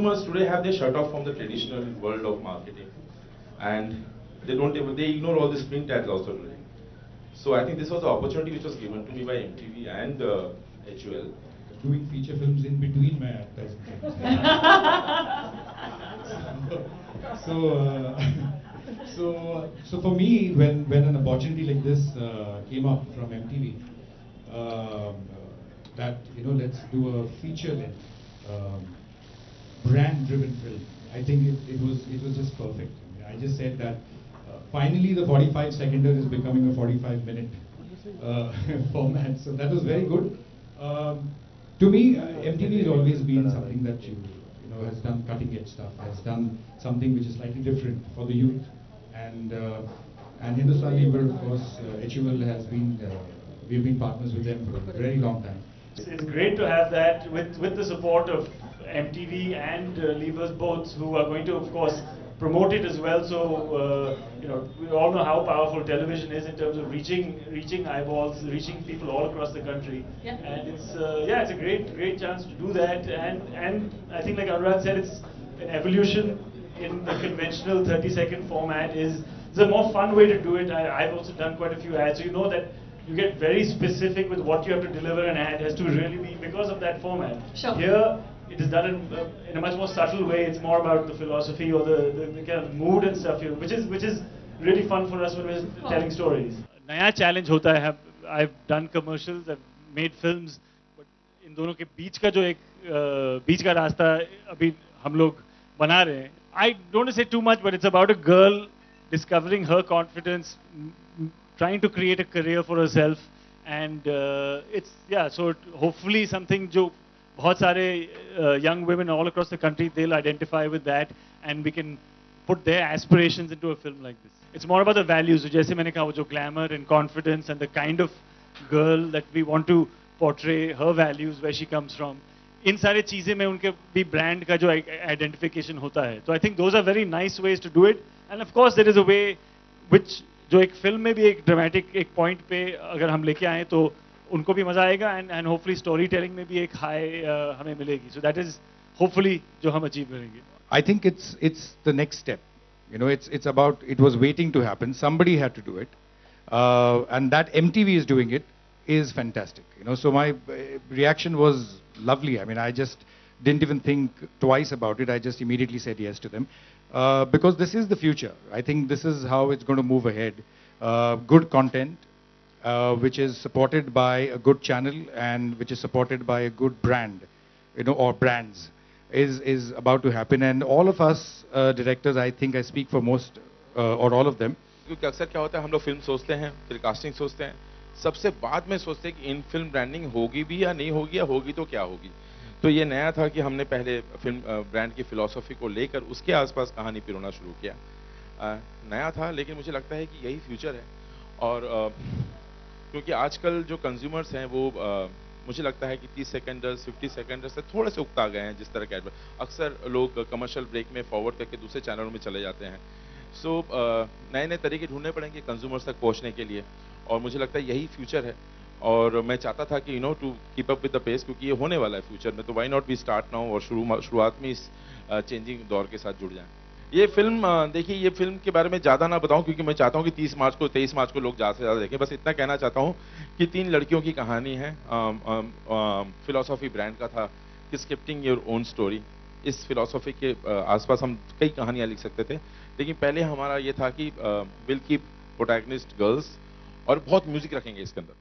consumers today have their shut off from the traditional world of marketing, and they ignore all the print ads also today. So I think this was the opportunity which was given to me by MTV and HUL. Doing feature films in between my advertising. So for me, when an opportunity like this came up from MTV, that let's do a feature-length, brand-driven film. I think it was just perfect. I just said that finally the 45-seconder is becoming a 45-minute format. So that was very good. To me, MTV has always been something that has done cutting-edge stuff, has done something which is slightly different for the youth, and Hindustan Lever, of course, HUL has been. We've been partners with them for a very long time. It's great to have that with the support of MTV and Levers both, who are going to, of course, promote it as well. So we all know how powerful television is in terms of reaching eyeballs, reaching people all across the country. Yeah. And it's a great chance to do that. And I think, like Anurag said, it's an evolution in the conventional 30-second format. It's a more fun way to do it. I've also done quite a few ads, so you know that you get very specific with what you have to deliver. An ad has to really be because of that format. Sure. Here, it is done in a much more subtle way. It's more about the philosophy or the kind of mood and stuff here, which is really fun for us when we're telling stories. नया challenge होता है. I've done commercials, I've made films, but इन दोनों के बीच का जो एक बीच का रास्ता अभी हम लोग बना रहे हैं. I don't want to say too much, but it's about a girl discovering her confidence, trying to create a career for herself, and so hopefully something जो बहुत सारे young women all across the country, they'll identify with that, and we can put their aspirations into a film like this. It's more about the values, जैसे मैंने कहा वो जो glamour and confidence and the kind of girl that we want to portray, her values, where she comes from. इन सारे चीजें में उनके भी brand का जो identification होता है. So I think those are very nice ways to do it, and of course there is a way which जो एक फिल्म में भी एक ड्रामेटिक एक पॉइंट पे अगर हम लेके आए तो उनको भी मजा आएगा, एंड होपफुली स्टोरी टेलिंग में भी एक हाई हमें मिलेगी. सो दैट इज होपफुली जो हम अचीव करेंगे. I think it's the next step. It's about, it was waiting to happen. Somebody had to do it, and that MTV is doing it is fantastic. So my reaction was lovely. I mean, I just didn't even think twice about it. I just immediately said yes to them. Because this is the future. I think this is how it's going to move ahead. Good content, which is supported by a good channel and which is supported by a good brand, or brands, is about to happen. And all of us directors, I think I speak for most or all of them. क्योंकि अक्सर क्या होता है, हम लोग film सोचते हैं, फिर कास्टिंग सोचते हैं, सबसे बाद में सोचते हैं कि इन फिल्म ब्रांडिंग होगी भी या नहीं होगी, या होगी तो क्या होगी. तो ये नया था कि हमने पहले फिल्म ब्रांड की फिलॉसफी को लेकर उसके आसपास कहानी पिरोना शुरू किया. नया था, लेकिन मुझे लगता है कि यही फ्यूचर है. और क्योंकि आजकल जो कंज्यूमर्स हैं वो मुझे लगता है कि 30 सेकंडर्स 50 सेकंडर्स से थोड़े से उकता गए हैं. जिस तरह के अक्सर लोग कमर्शियल ब्रेक में फॉरवर्ड करके दूसरे चैनलों में चले जाते हैं. सो नए तरीके ढूंढने पड़ेंगे कंज्यूमर्स तक पहुंचने के लिए, और मुझे लगता है यही फ्यूचर है. और मैं चाहता था कि to keep up with the pace, क्योंकि ये होने वाला है फ्यूचर में. तो why not we start now, और शुरुआत में इस चेंजिंग दौर के साथ जुड़ जाएं. ये फिल्म देखिए, ये फिल्म के बारे में ज़्यादा ना बताऊं, क्योंकि मैं चाहता हूं कि 23 मार्च को लोग ज़्यादा से ज़्यादा देखें. बस इतना कहना चाहता हूं कि 3 लड़कियों की कहानी है. फिलॉसफी ब्रांड का था कि स्क्रिप्टिंग योर ओन स्टोरी. इस फिलॉसफी के आसपास हम कई कहानियाँ लिख सकते थे, लेकिन पहले हमारा ये था कि विल कीप प्रोटैगनिस्ट गर्ल्स, और बहुत म्यूजिक रखेंगे इसके अंदर.